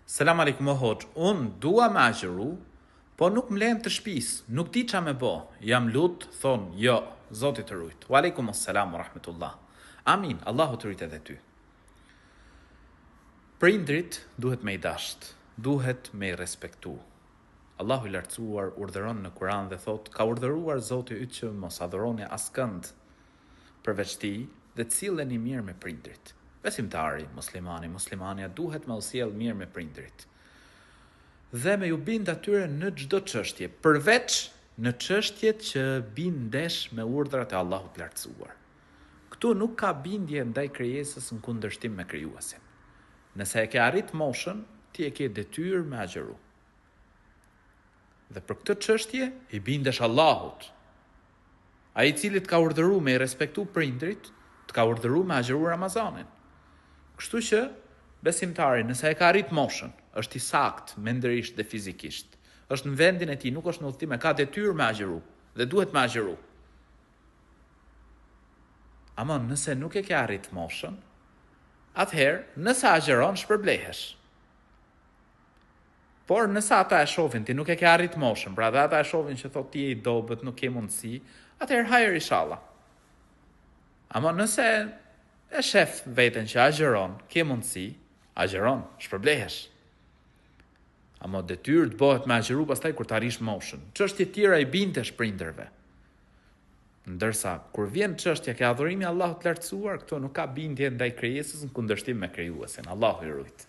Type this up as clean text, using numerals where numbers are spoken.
Selam aleikum o hoxh, unë dua me agjëru, po nuk më lejmë të shpis, nuk di qa me bo. Jam lut, thonë, jo, Zotit të rujt. Wa aleikum assalam wa rahmetullah. Amin, Allahu të rujt edhe ty. Prindrit duhet me i dasht, duhet me i respektu. Allahu i lartësuar urdhëron në Kur'an dhe thot, ka urdhëruar Zoti yt që mos adhuroni askënd përveç tij dhe të silleni mirë me prindrit. Besimtari, muslimania duhet me u sjell mirë me prindrit. Dhe me ju bind atyre në çdo çështje, përveç në çështjet që bin ndesh me urdhrat e Allahut të lartësuar. Këtu nuk ka bindje ndaj krijesës në kundërshtim me krijuesin. Nëse e ke arrit moshën, ti e ke detyrë me agjëru. Dhe për këtë çështje i bindesh Allahut. Ai i cili të ka urdhëruar me i respektu prindrit, të ka urdhëruar me agjëru Ramazanin. Kështu që besimtari, nëse e ka arrit moshën, është i sakt mendërisht dhe fizikisht, është në vendin e tij, nuk është në udhtim, e ka detyrë me agjëru dhe duhet me agjëru. Ama nëse nuk e ke arrit moshën, atëherë, nëse agjeron, shpërblehesh. Por nëse ata e shohin ti nuk e ke arrit moshën, pra dhe ata e shohin që thot ti e i dobët, nuk ke mundësi, atëherë hajër inshallah. Ama nëse e shef veten që agjeron, ke mundësi, agjeron, shpërblehesh. Ama detyrë të bëhet me agjeru pastaj kur të arrish moshën. Çështje tjera i bindesh prindërve. Ndërsa kur vjen çështja ke adhurimi Allahut të lartësuar, këto nuk ka bindje ndaj krijesës në kundërshtim me krijuesin. Allahu i rujt.